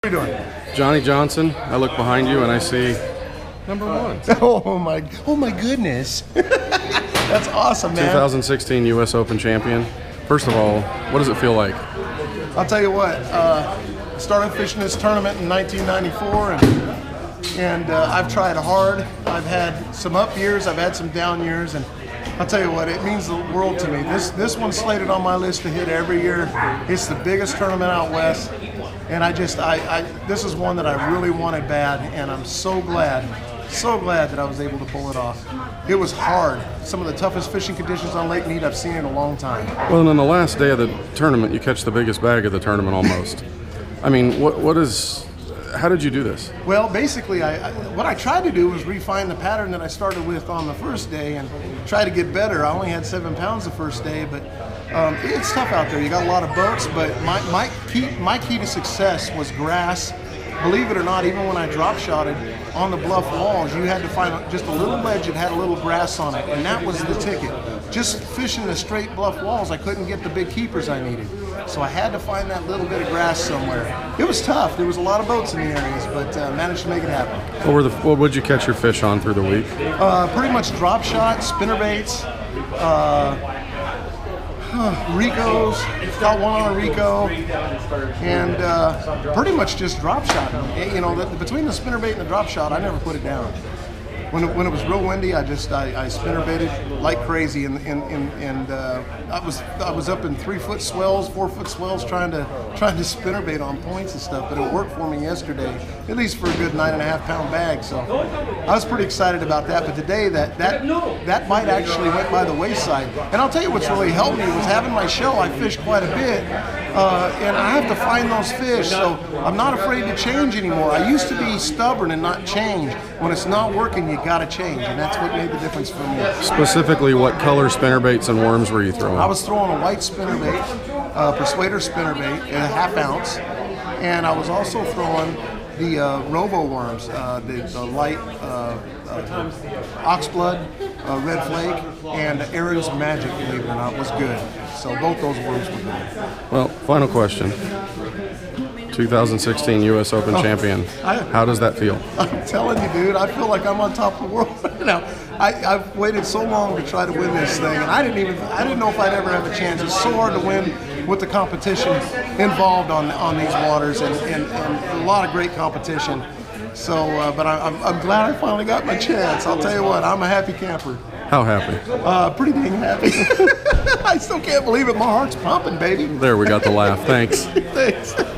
How you doing? Johnny Johnson, I look behind you and I see number one. Oh my goodness. That's awesome, man. 2016 U.S. Open champion. First of all, what does it feel like? I'll tell you what, I started fishing this tournament in 1994, and I've tried hard. I've had some up years, I've had some down years, and I'll tell you what, it means the world to me. This one's slated on my list to hit every year. It's the biggest tournament out west, and this is one that I really wanted bad, and I'm so glad that I was able to pull it off. It was hard. Some of the toughest fishing conditions on Lake Mead I've seen in a long time. Well, and on the last day of the tournament, you catch the biggest bag of the tournament almost. I mean, how did you do this? Well, basically, what I tried to do was refine the pattern that I started with on the first day and try to get better. I only had 7 pounds the first day, but it's tough out there. You got a lot of boats, but my key to success was grass. Believe it or not, even when I drop shotted on the bluff walls, you had to find just a little ledge that had a little grass on it, and that was the ticket. Just fishing the straight bluff walls, I couldn't get the big keepers I needed. So I had to find that little bit of grass somewhere. It was tough. There was a lot of boats in the areas, but managed to make it happen. What would you catch your fish on through the week? Pretty much drop shot, spinnerbaits, Ricos, got one on a Rico, and pretty much just drop shot. You know, between the spinnerbait and the drop shot, I never put it down. When it was real windy, I spinnerbaited like crazy, and I was up in 3-foot swells, 4-foot swells, trying to spinnerbait on points and stuff. But it worked for me yesterday, at least for a good 9.5 pound bag. So I was pretty excited about that. But today, that might actually went by the wayside. And I'll tell you what's really helped me was having my shell. I fished quite a bit, and I have to find those fish. So I'm not afraid to change anymore. I used to be stubborn and not change. When it's not working, you got to change, and that's what made the difference for me. Specifically, what color spinnerbaits and worms were you throwing? I was throwing a white spinnerbait, Persuader spinnerbait, in a 1/2 ounce, and I was also throwing the Robo worms, the light Oxblood, Red Flake, and Aaron's Magic, believe it or not, was good. So both those worms were good. Well, final question. 2016 U.S. Open champion. How does that feel? I'm telling you, dude, I feel like I'm on top of the world right now. I've waited so long to try to win this thing, and I didn't know if I'd ever have a chance. It's so hard to win with the competition involved on these waters, and a lot of great competition. So, but I'm glad I finally got my chance. I'll tell you what, I'm a happy camper. How happy? Pretty dang happy. I still can't believe it. My heart's pumping, baby. There, we got the laugh. Thanks. Thanks.